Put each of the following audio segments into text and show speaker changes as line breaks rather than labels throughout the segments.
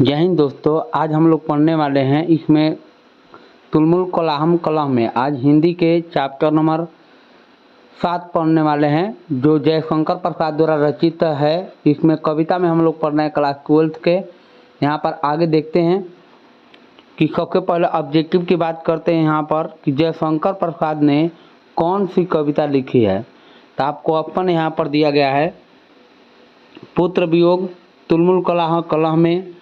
जय हिंद दोस्तों, आज हम लोग पढ़ने वाले हैं इसमें तुलमुल कलाम कलम में। आज हिंदी के चैप्टर नंबर 7 पढ़ने वाले हैं जो जयशंकर प्रसाद द्वारा रचित है। इसमें कविता में हम लोग पढ़ रहे हैं क्लास 12 के। यहाँ पर आगे देखते हैं कि सबसे पहले ऑब्जेक्टिव की बात करते हैं यहाँ पर कि जयशंकर प्रसाद ने कौन सी कविता लिखी है। तो आपको ऑप्शन यहाँ पर दिया गया है, पुत्र वियोग, तुलमुल कलह में,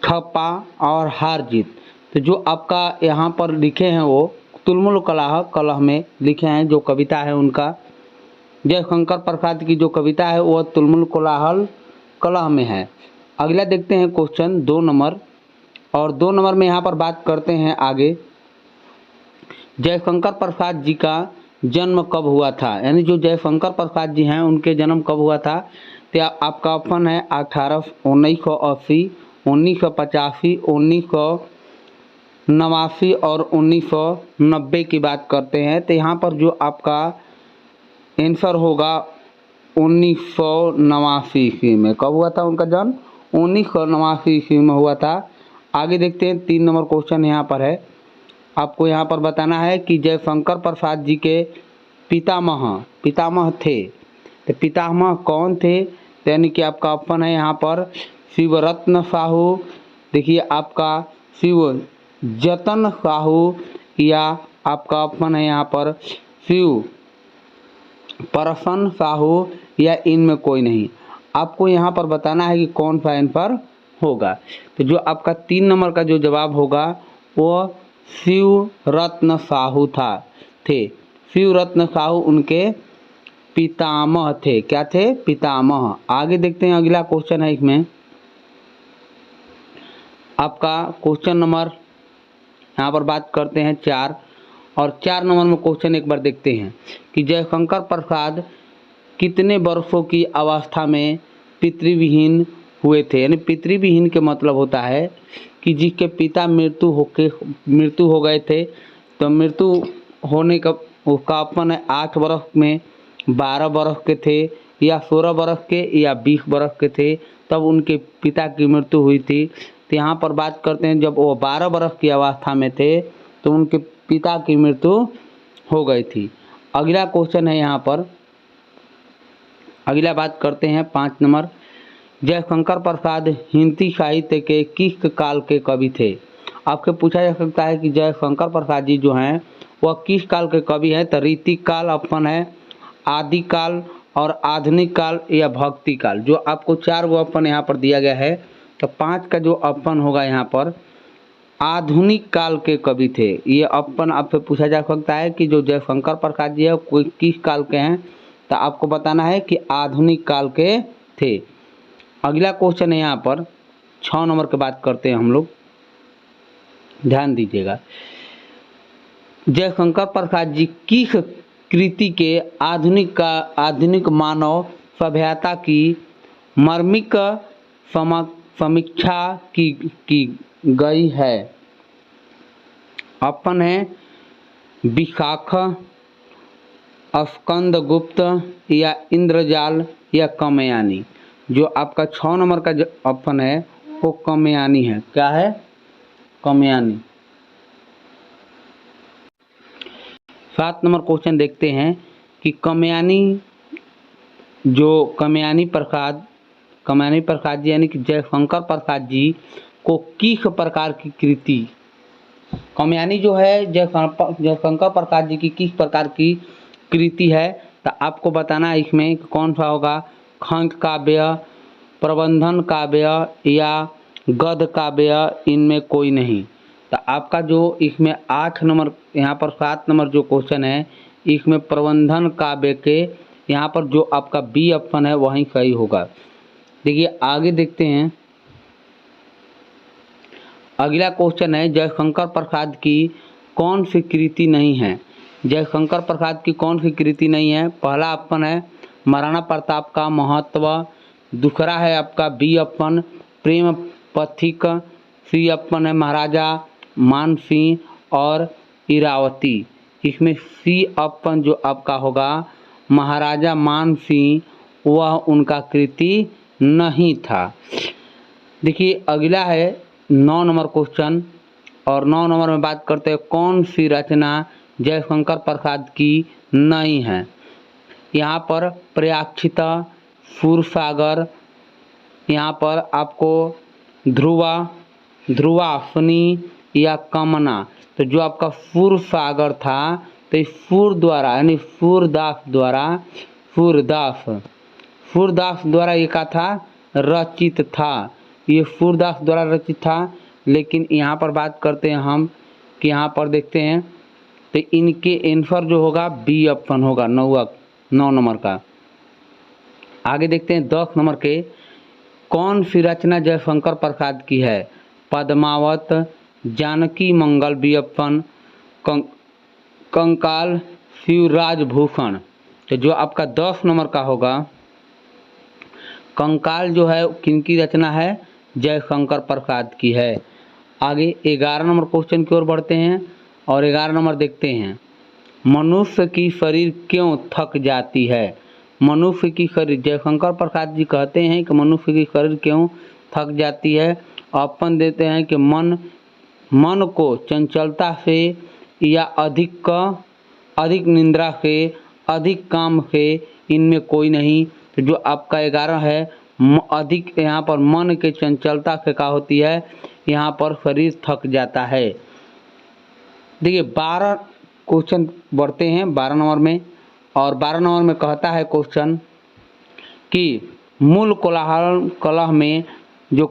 ठप्पा और हार जीत। तो जो आपका यहाँ पर लिखे हैं वो तुलमुल कलह में लिखे हैं। जो कविता है उनका जयशंकर प्रसाद की जो कविता है वो तुलमुल कलह में है। अगला देखते हैं क्वेश्चन 2 नंबर, और 2 नंबर में यहाँ पर बात करते हैं आगे जयशंकर प्रसाद जी का जन्म कब हुआ था, यानी जो जयशंकर प्रसाद जी हैं उनके जन्म कब हुआ था। तो आपका ऑप्शन है 1980, 1985, 1989 और 1990 की बात करते हैं। तो यहाँ पर जो आपका आंसर होगा 1989 ईस्वी में। कब हुआ था उनका जन्म? 1989 ईस्वी में हुआ था। आगे देखते हैं 3 नंबर क्वेश्चन यहाँ पर है। आपको यहाँ पर बताना है कि जयशंकर प्रसाद जी के पितामह थे। तो पितामह कौन थे? यानी कि आपका ऑप्शन है यहाँ पर शिवरत्न साहू, देखिए आपका शिव जतन साहू, या आपका ऑप्शन है यहाँ पर शिव प्रसन्न साहू, या इनमें कोई नहीं। आपको यहाँ पर बताना है कि कौन सा आंसर होगा। तो जो आपका 3 नंबर का जो जवाब होगा वो शिवरत्न साहू थे। शिवरत्न साहू उनके पितामह थे। क्या थे? पितामह। आगे देखते हैं, अगला क्वेश्चन है इसमें आपका क्वेश्चन नंबर यहाँ पर बात करते हैं 4, और 4 नंबर में क्वेश्चन एक बार देखते हैं कि जयशंकर प्रसाद कितने वर्षों की अवस्था में पितृविहीन हुए थे। यानी पितृविहीन के मतलब होता है कि जिसके पिता मृत्यु हो गए थे। तो मृत्यु होने का उसका ऑप्शन है 8 वर्ष में, 12 वर्ष के थे, या 16 वर्ष के, या 20 वर्ष के थे तब उनके पिता की मृत्यु हुई थी। तो यहाँ पर बात करते हैं जब वो 12 वर्ष की अवस्था में थे तो उनके पिता की मृत्यु हो गई थी। अगला क्वेश्चन है यहाँ पर, अगला बात करते हैं 5 नंबर, जयशंकर प्रसाद हिंदी साहित्य के किस काल के कवि थे। आपसे पूछा जा सकता है कि जयशंकर प्रसाद जी जो हैं वह किस काल के कवि हैं। तो रीतिक काल ऑप्शन है, आदिकाल और आधुनिक काल, या भक्ति काल। जो आपको 4 गो ऑप्शन यहाँ पर दिया गया है। तो 5 का जो ऑप्शन होगा यहाँ पर आधुनिक काल के कवि थे। ये ऑप्शन आपसे पूछा जा सकता है कि जो जयशंकर प्रसाद जी है कोई किस काल के हैं। तो आपको बताना है कि आधुनिक काल के थे। अगला क्वेश्चन है यहाँ पर 6 नंबर की बात करते हैं हम लोग, ध्यान दीजिएगा। जयशंकर प्रसाद जी किस कृति के आधुनिक मानव सभ्यता की मार्मिक समीक्षा की गई है। ऑप्शन है विशाख, स्कंदगुप्त, या इंद्रजाल, या कामयानी। जो आपका 6 नंबर का जो ऑप्शन है वो कामयानी है। क्या है? कामयानी। 7 नंबर क्वेश्चन देखते हैं कि कामयानी प्रसाद जी यानी कि जयशंकर प्रसाद जी को किस प्रकार की कृति, कामयानी जो है जयशंकर प्रसाद जी की किस प्रकार की कृति है। तो आपको बताना है इसमें कौन सा होगा, खंड काव्य, प्रबंधन काव्य, या गद्य काव्य, इनमें कोई नहीं। तो आपका जो इसमें 8 नंबर यहाँ पर 7 नंबर जो क्वेश्चन है इसमें प्रबंधन काव्य के यहाँ पर जो आपका बी ऑप्शन है वहीं सही होगा। देखिए आगे देखते हैं, अगला क्वेश्चन है जयशंकर प्रसाद की कौन सी कृति नहीं है। जयशंकर प्रसाद की कौन सी कृति नहीं है? पहला ऑप्शन है महाराणा प्रताप का महत्व, दूसरा है आपका बी ऑप्शन प्रेम पथिक, सी ऑप्शन है महाराजा मानसिंह और इरावती। इसमें सी ऑप्शन जो आपका होगा महाराजा मानसिंह वह उनका कृति नहीं था। देखिए अगला है 9 नंबर क्वेश्चन, और 9 नंबर में बात करते हैं कौन सी रचना जयशंकर प्रसाद की नहीं है। यहाँ पर प्रयाक्षिता, सूरसागर, यहाँ पर आपको ध्रुवा, ध्रुवासनी या कामना। तो जो आपका सूरसागर था तो इस सूर द्वारा यानी सूरदास द्वारा ये क्या था, रचित था। ये सूरदास द्वारा रचित था। लेकिन यहाँ पर बात करते हैं हम कि यहाँ पर देखते हैं तो इनके आंसर जो होगा बी ऑप्शन होगा 9 नंबर का। आगे देखते हैं 10 नंबर के, कौन सी रचना जयशंकर प्रसाद की है। पद्मावत, जानकी मंगल बी ऑप्शन, कंकाल, शिवराज भूषण। तो जो आपका 10 नंबर का होगा कंकाल जो है किनकी रचना है, जयशंकर प्रसाद की है। आगे 11 नंबर क्वेश्चन की ओर बढ़ते हैं और 11 नंबर देखते हैं, मनुष्य की शरीर क्यों थक जाती है। मनुष्य की शरीर, जयशंकर प्रसाद जी कहते हैं कि मनुष्य की शरीर क्यों थक जाती है। ऑप्शन देते हैं कि मन को चंचलता से या अधिक निंद्रा से, अधिक काम से, इनमें कोई नहीं। तो जो आपका 11 है अधिक, यहाँ पर मन के चंचलता से क्या होती है, यहाँ पर शरीर थक जाता है। देखिए 12 क्वेश्चन बढ़ते हैं 12 नंबर में, और 12 नंबर में कहता है क्वेश्चन कि मूल कोलाहल कलह में जो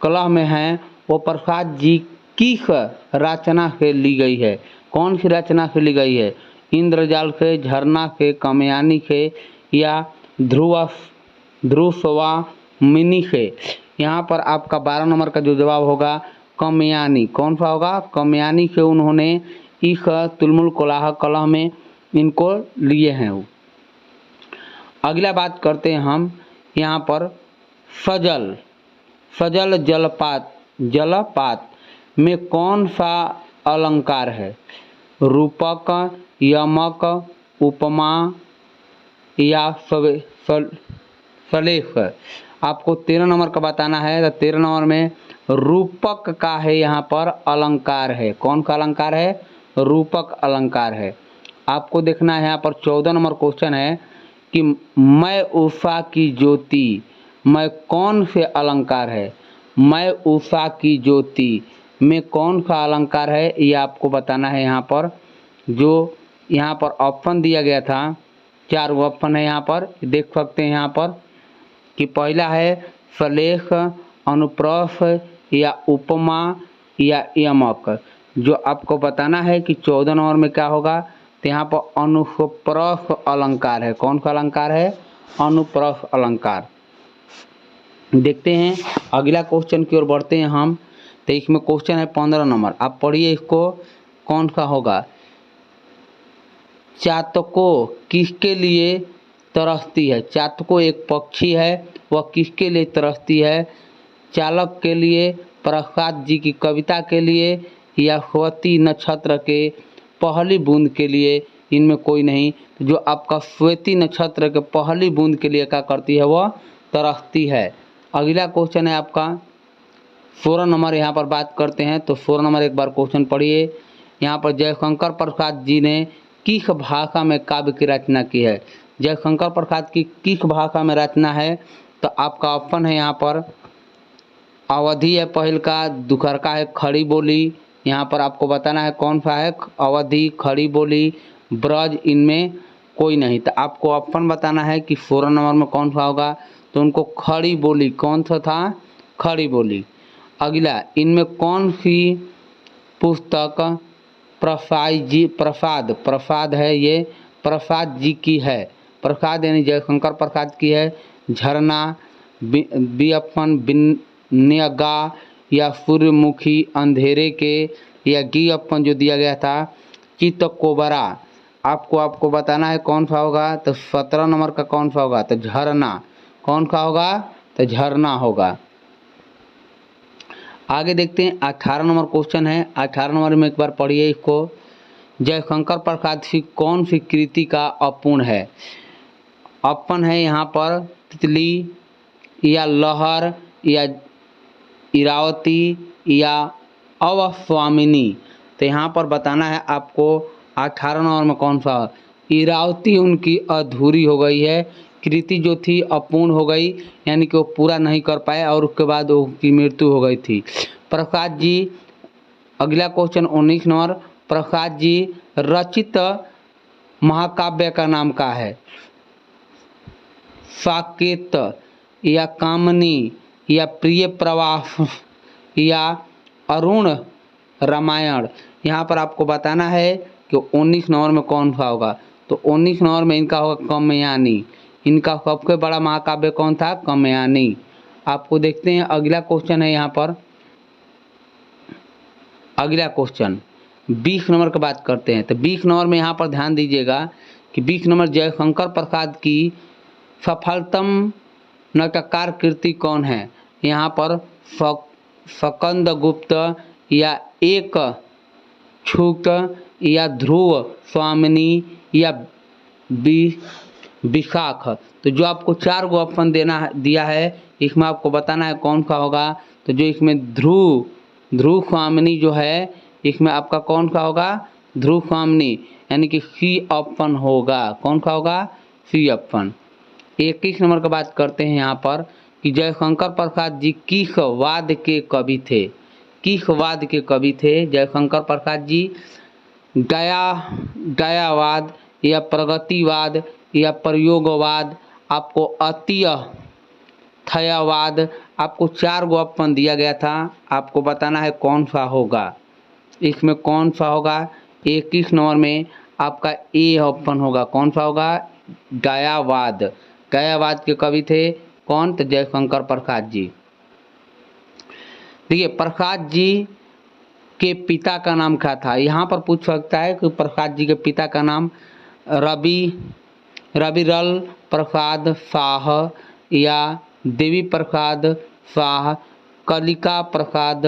कलह में है वो प्रसाद जी किस रचना से ली गई है। कौन सी रचना से ली गई है, इंद्रजाल से, झरना से, कामयानी से या ध्रुवस्वामिनी से। यहाँ पर आपका 12 नंबर का जो जवाब होगा कामयानी। कौन सा होगा, कामयानी से उन्होंने इस तुलमुल कोलाहल कलह में इनको लिए हैं। अगला बात करते हैं हम यहाँ पर सजल जलपात में कौन सा अलंकार है। रूपक, यमक, उपमा या सलेख। आपको 13 नंबर का बताना है। तो 13 नंबर में रूपक का है, यहाँ पर अलंकार है। कौन सा अलंकार है, रूपक अलंकार है। आपको देखना है यहाँ पर 14 नंबर क्वेश्चन है कि मैं उषा की ज्योति, मैं कौन से अलंकार है। मैं उषा की ज्योति में कौन सा अलंकार है, ये आपको बताना है। यहाँ पर जो यहाँ पर ऑप्शन दिया गया था, 4 ऑप्शन है यहाँ पर, देख सकते हैं यहाँ पर कि पहला है सलेख, अनुप्रास या उपमा या यमक। जो आपको बताना है कि 14 नंबर में क्या होगा, तो यहाँ पर अनुप्रास अलंकार है। कौन सा अलंकार है, अनुप्रास अलंकार। देखते हैं अगला क्वेश्चन की ओर बढ़ते हैं हम। तो इसमें क्वेश्चन है 15 नंबर, आप पढ़िए इसको, कौन सा होगा। चातको किसके लिए तरसती है। चातको एक पक्षी है, वह किसके लिए तरसती है। चालक के लिए, प्रसाद जी की कविता के लिए या स्वाति नक्षत्र के पहली बूंद के लिए, इनमें कोई नहीं। जो आपका स्वाति नक्षत्र के पहली बूंद के लिए क्या करती है, वह तरसती है। अगला क्वेश्चन है आपका 16 नंबर, यहाँ पर बात करते हैं। तो 16 नंबर एक बार क्वेश्चन पढ़िए। यहाँ पर जयशंकर प्रसाद जी ने किस भाषा में काव्य की रचना की है। जयशंकर प्रसाद की किस भाषा में रचना है, तो आपका ऑप्शन है यहाँ पर अवधि है पहल का, दूसर का है खड़ी बोली। यहाँ पर आपको बताना है कौन सा है, अवधि, खड़ी बोली, ब्रज, इनमें कोई नहीं। तो आपको ऑप्शन बताना है कि 16 नंबर में कौन सा होगा। तो उनको खड़ी बोली, कौन सा था, खड़ी बोली। अगला, इनमें कौन सी पुस्तक प्रसाद है, ये प्रसाद जी की है। प्रसाद यानी जयशंकर प्रसाद की है। झरना, बी ऑप्शन विनयगा या सूर्यमुखी अंधेरे के, या गी ऑप्शन जो दिया गया था चितकोबरा। आपको बताना है कौन सा होगा। तो 17 नंबर का कौन सा होगा, तो झरना। कौन सा होगा, तो झरना होगा। आगे देखते हैं 18 नंबर क्वेश्चन है। 18 नंबर में एक बार पढ़िए इसको। जयशंकर प्रसाद की कौन सी कृति का अपूर्ण है। ऑप्शन है यहाँ पर तितली या लहर या इरावती या अवस्वामिनी। तो यहाँ पर बताना है आपको 18 नंबर में कौन सा। इरावती उनकी अधूरी हो गई है, कृति जो थी अपूर्ण हो गई, यानी कि वो पूरा नहीं कर पाए और उसके बाद उनकी मृत्यु हो गई थी। प्रसाद जी, अगला क्वेश्चन 19 नंबर, प्रसाद जी रचित महाकाव्य का नाम क्या है। साकेत या कामनी या प्रिय प्रवास या अरुण रामायण। यहाँ पर आपको बताना है कि 19 नंबर में कौन सा होगा। तो 19 नंबर में इनका होगा कामयानी। इनका सबसे बड़ा महाकाव्य कौन था, कामयानी। आपको देखते हैं अगला क्वेश्चन है यहाँ पर। अगला क्वेश्चन 20 नंबर की बात करते हैं। तो 20 नंबर में यहाँ पर ध्यान दीजिएगा कि 20 नंबर जयशंकर प्रसाद की सफलतम नाटककार कृति कौन है। यहाँ पर स्कंद गुप्त या एक छूट या ध्रुव स्वामिनी या विशाख। तो जो आपको 4 गो ऑप्शन दिया है, इसमें आपको बताना है कौन सा होगा। तो जो इसमें ध्रुव स्वामिनी जो है, इसमें आपका कौन सा होगा, ध्रुव स्वामिनी, यानी कि सी ऑप्शन होगा। कौन सा होगा, सी ऑप्शन। 21 नंबर की बात करते हैं यहाँ पर कि जयशंकर प्रसाद जी किस वाद के कवि थे। किस वाद के कवि थे जयशंकर प्रसाद जी। दयावाद या प्रगतिवाद या प्रयोगवाद, आपको अतीय थयावाद। आपको 4 गो ऑप्शन दिया गया था, आपको बताना है कौन सा होगा। इसमें कौन सा होगा, 21 नंबर में आपका ए ऑप्शन होगा। कौन सा होगा, दयावाद। दयावाद के कवि थे कौन, तो जयशंकर प्रसाद जी। देखिए प्रसाद जी के पिता का नाम क्या था। यहाँ पर पूछ सकता है कि प्रसाद जी के पिता का नाम रविरल प्रसाद शाह या देवी प्रसाद शाह, कलिका प्रसाद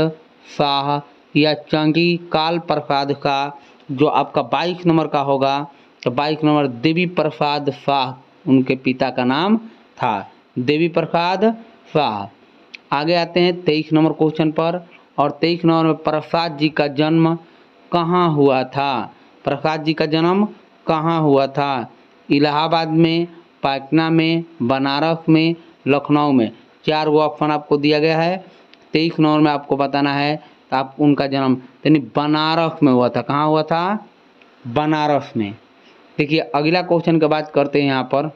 शाह या चंद्रिकाल प्रसाद का। जो आपका 22 नंबर का होगा, तो 22 नंबर देवी प्रसाद शाह उनके पिता का नाम था, देवी प्रसाद शाह। आगे आते हैं 23 नंबर क्वेश्चन पर। और 23 नंबर में प्रसाद जी का जन्म कहाँ हुआ था। प्रसाद जी का जन्म कहाँ हुआ था, इलाहाबाद में, पटना में, बनारस में, लखनऊ में। 4 गो ऑप्शन आपको दिया गया है। 23 नंबर में आपको बताना है तो आप उनका जन्म यानी बनारस में हुआ था। कहाँ हुआ था, बनारस में। देखिए अगला क्वेश्चन की बात करते हैं यहाँ पर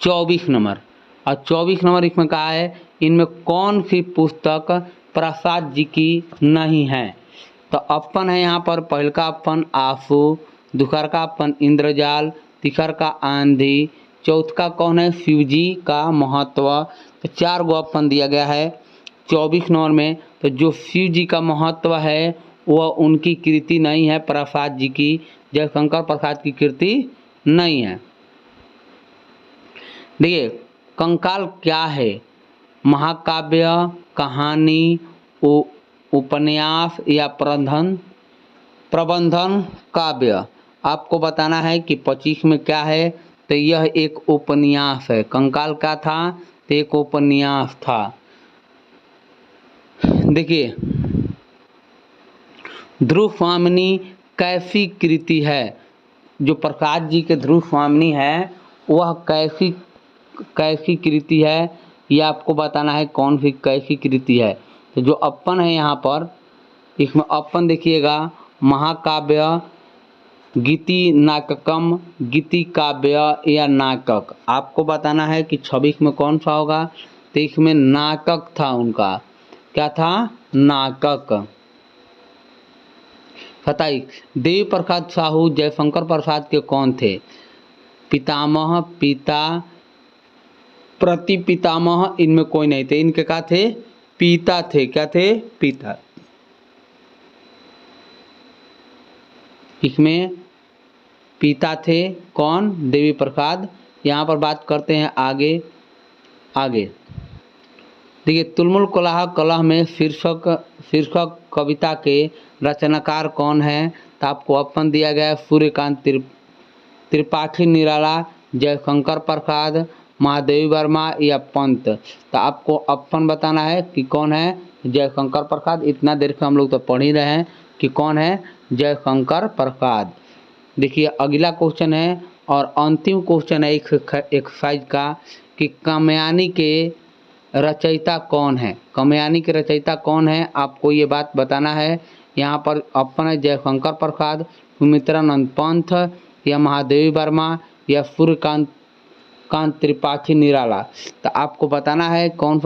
24 नंबर। और 24 नंबर इसमें कहा है इनमें कौन सी पुस्तक प्रसाद जी की नहीं है। तो ऑप्शन है यहाँ पर, पहल का ऑप्शन आंसू, दूसर का ऑप्शन इंद्रजाल, तीसर का आंधी, चौथ का कौन है, शिवजी का महत्व। तो 4 गो ऑप्शन दिया गया है 24 नंबर में। तो जो शिव जी का महत्व है वह उनकी कृति नहीं है, प्रसाद जी की, जयशंकर प्रसाद की कृति नहीं है। देखिए कंकाल क्या है, महाकाव्य, कहानी, उपन्यास या प्रबंधन काव्य। आपको बताना है कि 25 में क्या है। तो यह एक उपन्यास है। कंकाल क्या था, तो एक उपन्यास था। देखिए ध्रुव स्वामिनी कैसी कृति है, जो प्रसाद जी के ध्रुव स्वामिनी है वह कैसी कृति है, ये आपको बताना है कौन सी कैसी कृति है। तो जो अपन है यहाँ पर, इसमें अपन देखिएगा, महाकाव्य, गीति नाटकम, गीति काव्य या नाटक। आपको बताना है कि 26 में कौन सा होगा। तो इसमें नाटक था उनका, क्या था, नाटक। 27 देवी प्रसाद साहू जयशंकर प्रसाद के कौन थे, पितामह, पिता, प्रति पितामह, इनमें कोई नहीं थे। इनके क्या थे, पिता थे। क्या थे, पिता। इसमें पिता थे कौन, देवी प्रसाद। यहाँ पर बात करते हैं आगे। देखिए तुलमुल कलह कलह में शीर्षक कविता के रचनाकार कौन है। तो आपको ऑप्शन दिया गया है सूर्यकांत त्रिपाठी निराला, जयशंकर प्रसाद, महादेवी वर्मा या पंत। तो आपको ऑप्शन बताना है कि कौन है जयशंकर प्रसाद। इतना देर से हम लोग तो पढ़ ही रहे हैं कि कौन है जयशंकर प्रसाद। देखिए अगला क्वेश्चन है और अंतिम क्वेश्चन है एक्सरसाइज का कि कामयानी के रचयिता कौन है। कामयानी के रचयिता कौन है आपको ये बात बताना है। यहाँ पर ऑप्शन है जयशंकर प्रसाद, सुमित्रानंद पंत या महादेवी वर्मा या सूर्यकांत त्रिपाठी निराला। तो आपको बताना है कौन सा